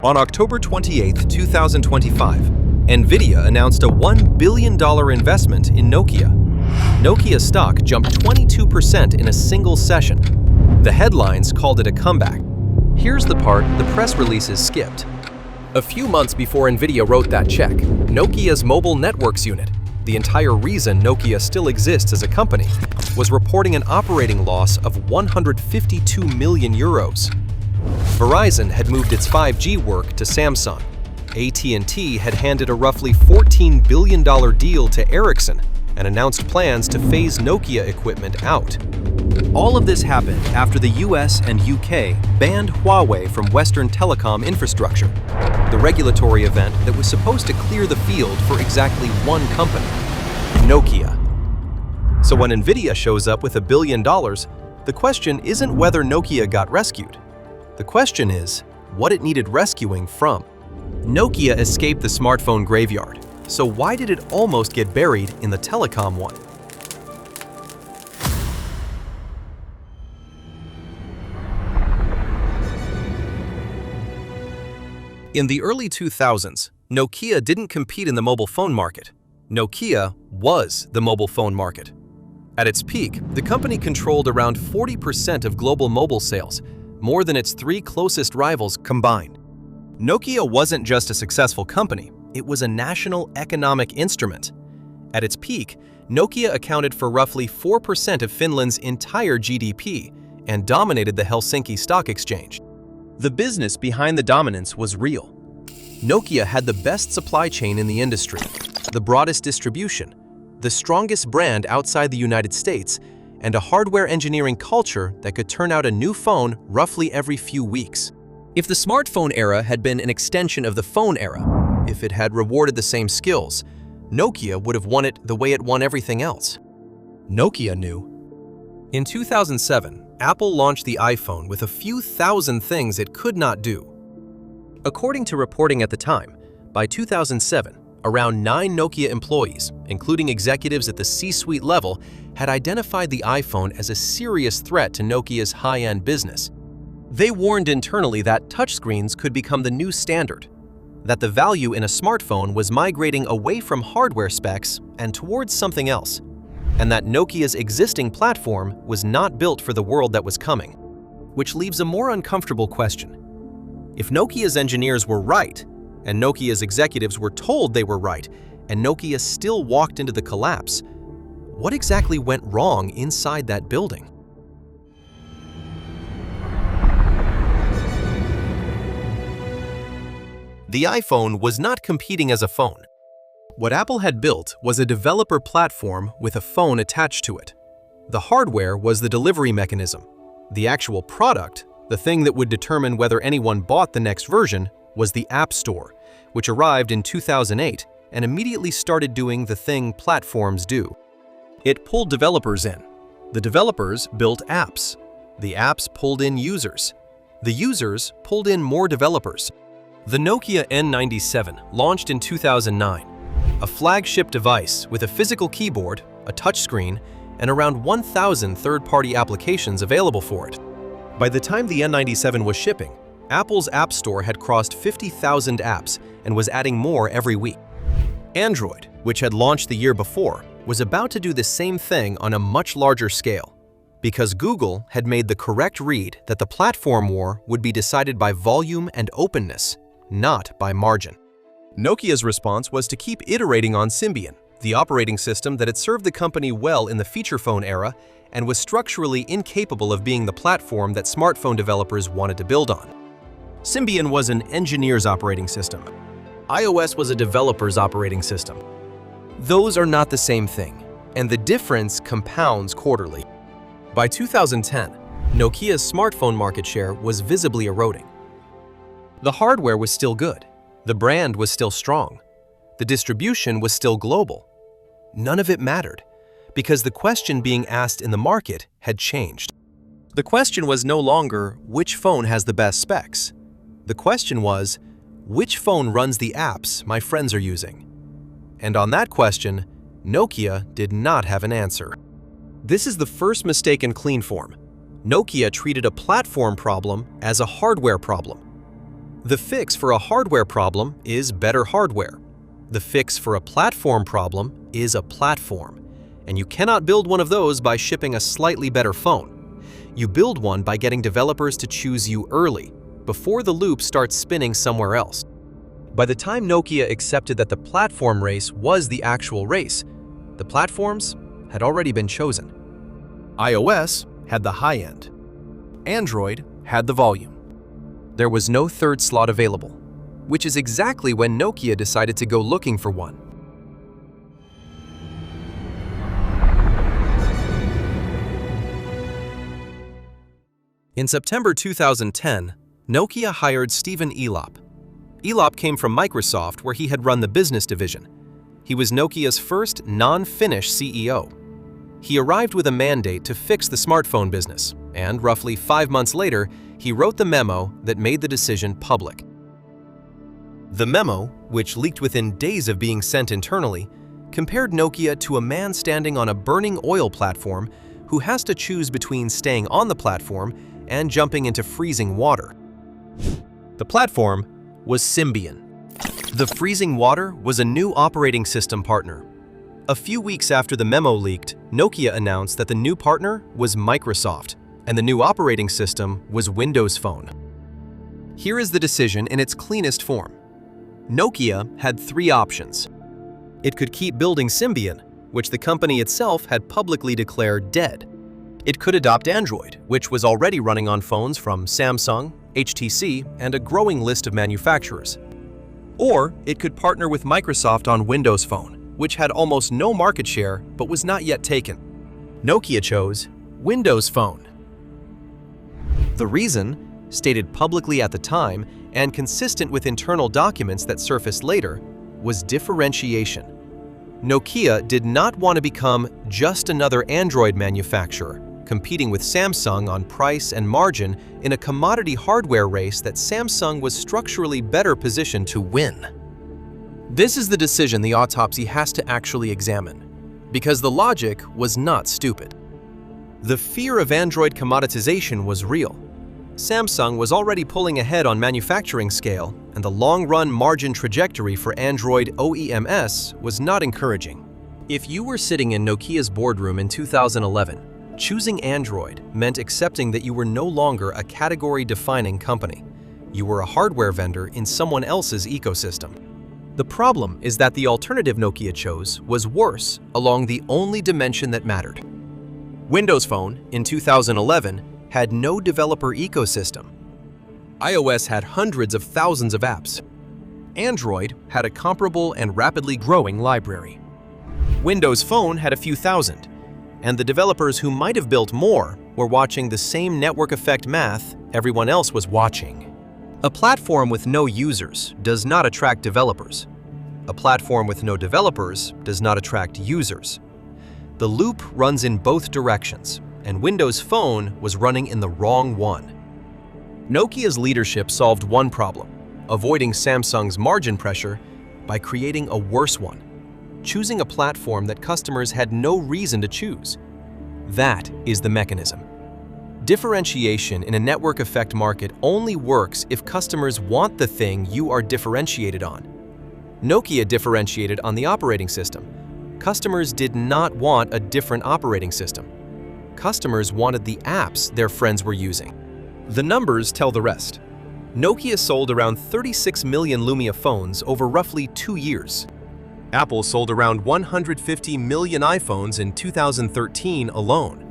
On October 28, 2025, Nvidia announced a $1 billion investment in Nokia. Nokia stock jumped 22% in a single session. The headlines called it a comeback. Here's the part the press releases skipped. A few months before Nvidia wrote that check, Nokia's mobile networks unit, the entire reason Nokia still exists as a company, was reporting an operating loss of 152 million euros. Verizon had moved its 5G work to Samsung. AT&T had handed a roughly $14 billion deal to Ericsson and announced plans to phase Nokia equipment out. All of this happened after the US and UK banned Huawei from Western telecom infrastructure, the regulatory event that was supposed to clear the field for exactly one company, Nokia. So when Nvidia shows up with $1 billion, the question isn't whether Nokia got rescued. The question is what it needed rescuing from. Nokia escaped the smartphone graveyard, so why did it almost get buried in the telecom one? In the early 2000s, Nokia didn't compete in the mobile phone market. Nokia was the mobile phone market. At its peak, the company controlled around 40% of global mobile sales, more than its three closest rivals combined. Nokia wasn't just a successful company, it was a national economic instrument. At its peak, Nokia accounted for roughly 4% of Finland's entire GDP and dominated the Helsinki Stock Exchange. The business behind the dominance was real. Nokia had the best supply chain in the industry, the broadest distribution, the strongest brand outside the United States, and a hardware engineering culture that could turn out a new phone roughly every few weeks. If the smartphone era had been an extension of the phone era, if it had rewarded the same skills, Nokia would have won it the way it won everything else. Nokia knew. In 2007, Apple launched the iPhone with a few thousand things it could not do. According to reporting at the time, by 2007, around 9 Nokia employees, including executives at the C-suite level, had identified the iPhone as a serious threat to Nokia's high-end business. They warned internally that touchscreens could become the new standard, that the value in a smartphone was migrating away from hardware specs and towards something else, and that Nokia's existing platform was not built for the world that was coming. Which leaves a more uncomfortable question. If Nokia's engineers were right, and Nokia's executives were told they were right, and Nokia still walked into the collapse, what exactly went wrong inside that building? The iPhone was not competing as a phone. What Apple had built was a developer platform with a phone attached to it. The hardware was the delivery mechanism. The actual product, the thing that would determine whether anyone bought the next version, was the App Store, which arrived in 2008 and immediately started doing the thing platforms do. It pulled developers in. The developers built apps. The apps pulled in users. The users pulled in more developers. The Nokia N97 launched in 2009, a flagship device with a physical keyboard, a touchscreen, and around 1,000 third-party applications available for it. By the time the N97 was shipping, Apple's App Store had crossed 50,000 apps and was adding more every week. Android, which had launched the year before, was about to do the same thing on a much larger scale, because Google had made the correct read that the platform war would be decided by volume and openness, not by margin. Nokia's response was to keep iterating on Symbian, the operating system that had served the company well in the feature phone era and was structurally incapable of being the platform that smartphone developers wanted to build on. Symbian was an engineer's operating system. iOS was a developer's operating system. Those are not the same thing, and the difference compounds quarterly. By 2010, Nokia's smartphone market share was visibly eroding. The hardware was still good. The brand was still strong. The distribution was still global. None of it mattered, because the question being asked in the market had changed. The question was no longer which phone has the best specs. The question was, which phone runs the apps my friends are using? And on that question, Nokia did not have an answer. This is the first mistake in clean form. Nokia treated a platform problem as a hardware problem. The fix for a hardware problem is better hardware. The fix for a platform problem is a platform. And you cannot build one of those by shipping a slightly better phone. You build one by getting developers to choose you early, before the loop starts spinning somewhere else. By the time Nokia accepted that the platform race was the actual race, the platforms had already been chosen. iOS had the high end. Android had the volume. There was no third slot available, which is exactly when Nokia decided to go looking for one. In September 2010, Nokia hired Stephen Elop. Elop came from Microsoft, where he had run the business division. He was Nokia's first non-Finnish CEO. He arrived with a mandate to fix the smartphone business, and roughly 5 months later, he wrote the memo that made the decision public. The memo, which leaked within days of being sent internally, compared Nokia to a man standing on a burning oil platform who has to choose between staying on the platform and jumping into freezing water. The platform was Symbian. The freezing water was a new operating system partner. A few weeks after the memo leaked, Nokia announced that the new partner was Microsoft, and the new operating system was Windows Phone. Here is the decision in its cleanest form. Nokia had 3 options. It could keep building Symbian, which the company itself had publicly declared dead. It could adopt Android, which was already running on phones from Samsung, HTC, and a growing list of manufacturers. Or it could partner with Microsoft on Windows Phone, which had almost no market share but was not yet taken. Nokia chose Windows Phone. The reason, stated publicly at the time and consistent with internal documents that surfaced later, was differentiation. Nokia did not want to become just another Android manufacturer, competing with Samsung on price and margin in a commodity hardware race that Samsung was structurally better positioned to win. This is the decision the autopsy has to actually examine, because the logic was not stupid. The fear of Android commoditization was real. Samsung was already pulling ahead on manufacturing scale, and the long-run margin trajectory for Android OEMs was not encouraging. If you were sitting in Nokia's boardroom in 2011, choosing Android meant accepting that you were no longer a category-defining company. You were a hardware vendor in someone else's ecosystem. The problem is that the alternative Nokia chose was worse along the only dimension that mattered. Windows Phone, in 2011, had no developer ecosystem. iOS had hundreds of thousands of apps. Android had a comparable and rapidly growing library. Windows Phone had a few thousand, and the developers who might have built more were watching the same network effect math everyone else was watching. A platform with no users does not attract developers. A platform with no developers does not attract users. The loop runs in both directions, and Windows Phone was running in the wrong one. Nokia's leadership solved one problem, avoiding Samsung's margin pressure, by creating a worse one, choosing a platform that customers had no reason to choose. That is the mechanism. Differentiation in a network effect market only works if customers want the thing you are differentiated on. Nokia differentiated on the operating system. Customers did not want a different operating system. Customers wanted the apps their friends were using. The numbers tell the rest. Nokia sold around 36 million Lumia phones over roughly 2 years. Apple sold around 150 million iPhones in 2013 alone.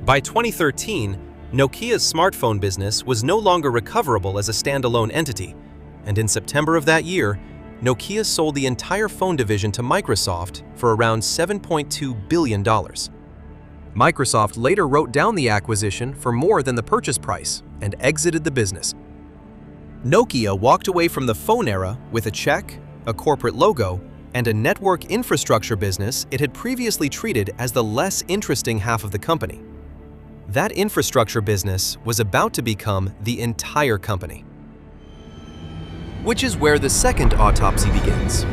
By 2013, Nokia's smartphone business was no longer recoverable as a standalone entity, and in September of that year, Nokia sold the entire phone division to Microsoft for around $7.2 billion. Microsoft later wrote down the acquisition for more than the purchase price and exited the business. Nokia walked away from the phone era with a check, a corporate logo, and a network infrastructure business it had previously treated as the less interesting half of the company. That infrastructure business was about to become the entire company. Which is where the second autopsy begins.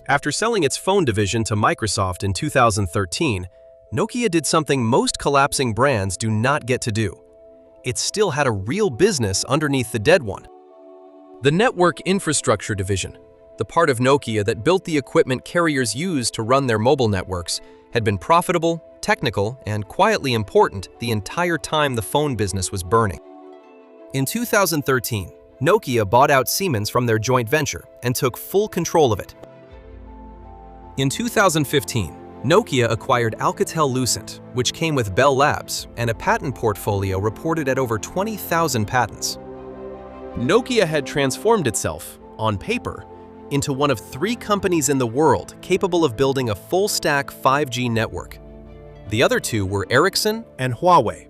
After selling its phone division to Microsoft in 2013, Nokia did something most collapsing brands do not get to do. it still had a real business underneath the dead one. The Network Infrastructure Division, the part of Nokia that built the equipment carriers used to run their mobile networks, had been profitable, technical, and quietly important the entire time the phone business was burning. In 2013, Nokia bought out Siemens from their joint venture and took full control of it. In 2015, Nokia acquired Alcatel-Lucent, which came with Bell Labs and a patent portfolio reported at over 20,000 patents. Nokia had transformed itself, on paper, into one of 3 companies in the world capable of building a full-stack 5G network. The other 2 were Ericsson and Huawei.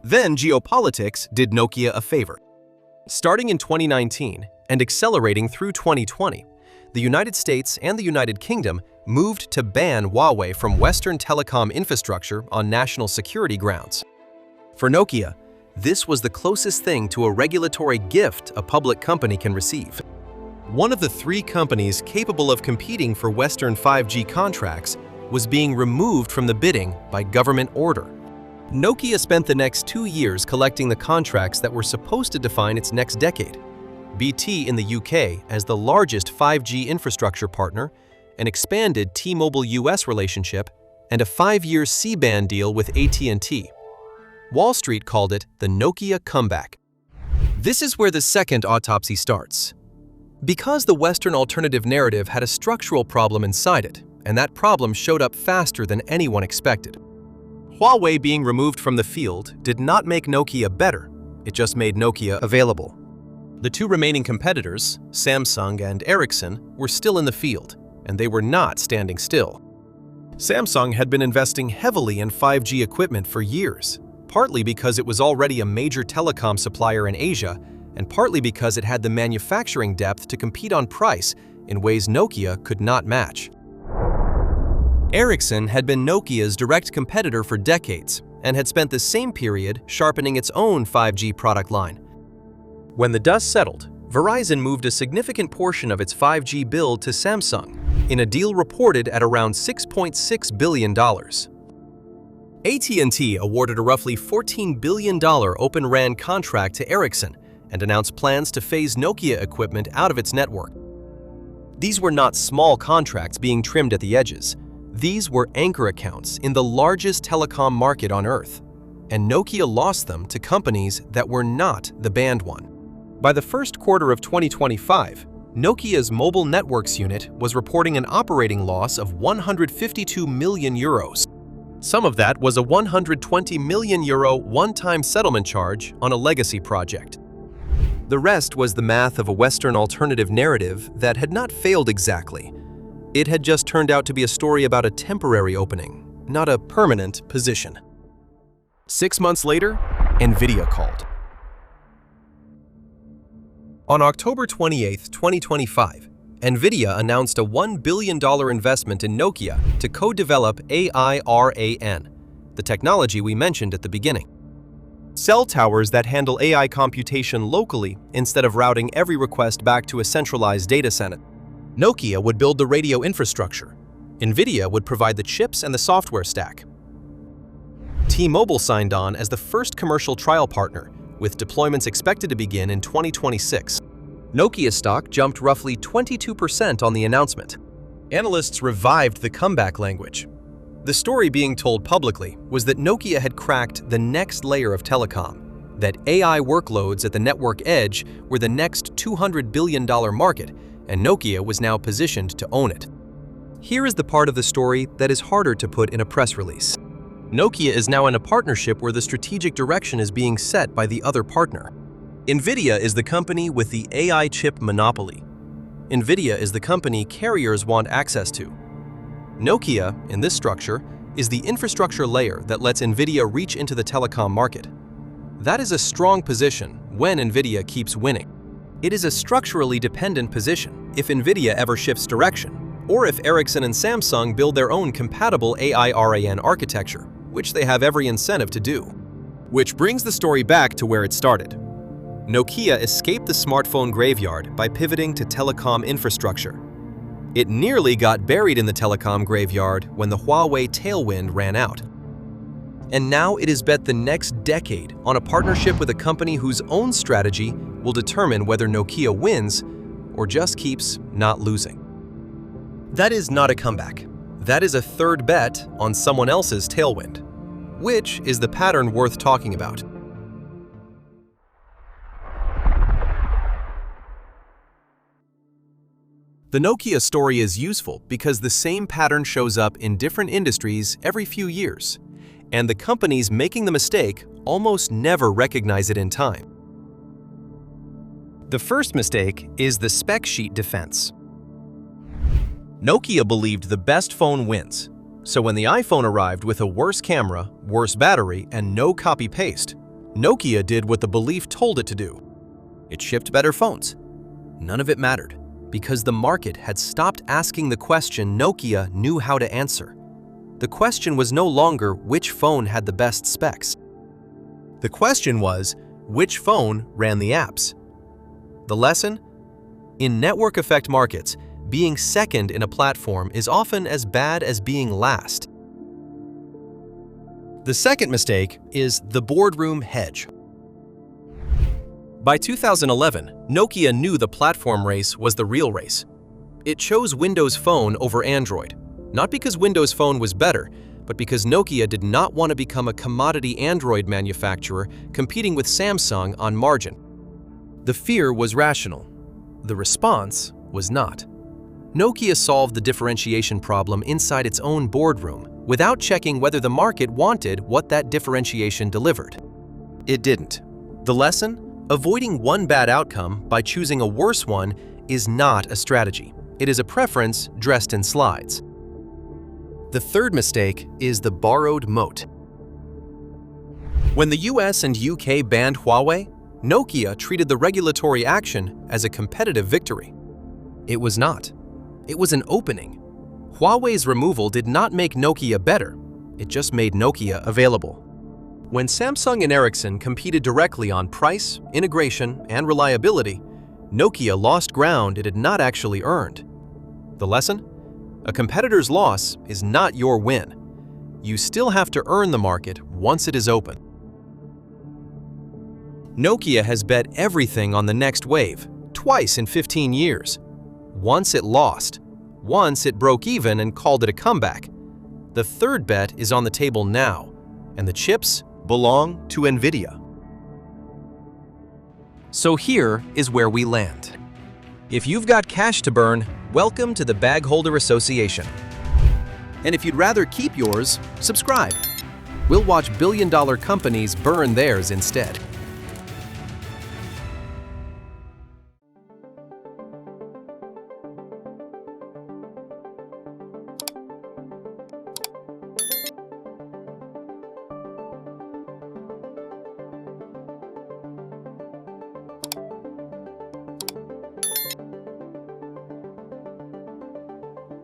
Then geopolitics did Nokia a favor. Starting in 2019 and accelerating through 2020, the United States and the United Kingdom moved to ban Huawei from Western telecom infrastructure on national security grounds. For Nokia, this was the closest thing to a regulatory gift a public company can receive. One of the 3 companies capable of competing for Western 5G contracts was being removed from the bidding by government order. Nokia spent the next 2 years collecting the contracts that were supposed to define its next decade. BT in the UK as the largest 5G infrastructure partner, an expanded T-Mobile US relationship, and a 5-year C-band deal with AT&T. Wall Street called it the Nokia comeback. This is where the second autopsy starts. Because the Western alternative narrative had a structural problem inside it, and that problem showed up faster than anyone expected. Huawei being removed from the field did not make Nokia better, it just made Nokia available. The 2 remaining competitors, Samsung and Ericsson, were still in the field, and they were not standing still. Samsung had been investing heavily in 5G equipment for years, partly because it was already a major telecom supplier in Asia, and partly because it had the manufacturing depth to compete on price in ways Nokia could not match. Ericsson had been Nokia's direct competitor for decades and had spent the same period sharpening its own 5G product line. When the dust settled, Verizon moved a significant portion of its 5G build to Samsung in a deal reported at around $6.6 billion. AT&T awarded a roughly $14 billion Open RAN contract to Ericsson and announced plans to phase Nokia equipment out of its network. These were not small contracts being trimmed at the edges. These were anchor accounts in the largest telecom market on Earth, and Nokia lost them to companies that were not the banned one. By the first quarter of 2025, Nokia's mobile networks unit was reporting an operating loss of 152 million euros. Some of that was a 120 million euro one-time settlement charge on a legacy project. The rest was the math of a Western alternative narrative that had not failed exactly. It had just turned out to be a story about a temporary opening, not a permanent position. 6 months later, Nvidia called. On October 28, 2025, Nvidia announced a $1 billion investment in Nokia to co-develop AI-RAN, the technology we mentioned at the beginning. Cell towers that handle AI computation locally instead of routing every request back to a centralized data center. Nokia would build the radio infrastructure. Nvidia would provide the chips and the software stack. T-Mobile signed on as the first commercial trial partner, with deployments expected to begin in 2026. Nokia stock jumped roughly 22% on the announcement. Analysts revived the comeback language. The story being told publicly was that Nokia had cracked the next layer of telecom, that AI workloads at the network edge were the next $200 billion market, and Nokia was now positioned to own it. Here is the part of the story that is harder to put in a press release. Nokia is now in a partnership where the strategic direction is being set by the other partner. Nvidia is the company with the AI chip monopoly. Nvidia is the company carriers want access to. Nokia, in this structure, is the infrastructure layer that lets Nvidia reach into the telecom market. That is a strong position when Nvidia keeps winning. It is a structurally dependent position if Nvidia ever shifts direction, or if Ericsson and Samsung build their own compatible AI-RAN architecture, which they have every incentive to do. Which brings the story back to where it started. Nokia escaped the smartphone graveyard by pivoting to telecom infrastructure. It nearly got buried in the telecom graveyard when the Huawei tailwind ran out. And now it is bet the next decade on a partnership with a company whose own strategy will determine whether Nokia wins or just keeps not losing. That is not a comeback. That is a third bet on someone else's tailwind. Which is the pattern worth talking about? The Nokia story is useful because the same pattern shows up in different industries every few years, and the companies making the mistake almost never recognize it in time. The first mistake is the spec sheet defense. Nokia believed the best phone wins, so when the iPhone arrived with a worse camera, worse battery, and no copy-paste, Nokia did what the belief told it to do. It shipped better phones. None of it mattered, because the market had stopped asking the question Nokia knew how to answer. The question was no longer which phone had the best specs. The question was which phone ran the apps. The lesson? In network effect markets, being second in a platform is often as bad as being last. The second mistake is the boardroom hedge. By 2011, Nokia knew the platform race was the real race. It chose Windows Phone over Android, not because Windows Phone was better, but because Nokia did not want to become a commodity Android manufacturer competing with Samsung on margin. The fear was rational. The response was not. Nokia solved the differentiation problem inside its own boardroom without checking whether the market wanted what that differentiation delivered. It didn't. The lesson? Avoiding one bad outcome by choosing a worse one is not a strategy. It is a preference dressed in slides. The third mistake is the borrowed moat. When the US and UK banned Huawei, Nokia treated the regulatory action as a competitive victory. It was not. It was an opening. Huawei's removal did not make Nokia better. It just made Nokia available. When Samsung and Ericsson competed directly on price, integration, and reliability, Nokia lost ground it had not actually earned. The lesson? A competitor's loss is not your win. You still have to earn the market once it is open. Nokia has bet everything on the next wave, twice in 15 years. Once it lost. Once it broke even and called it a comeback. The third bet is on the table now, and the chips belong to Nvidia. So here is where we land. If you've got cash to burn, welcome to the Bag Holder Association. And if you'd rather keep yours, subscribe. We'll watch billion-dollar companies burn theirs instead.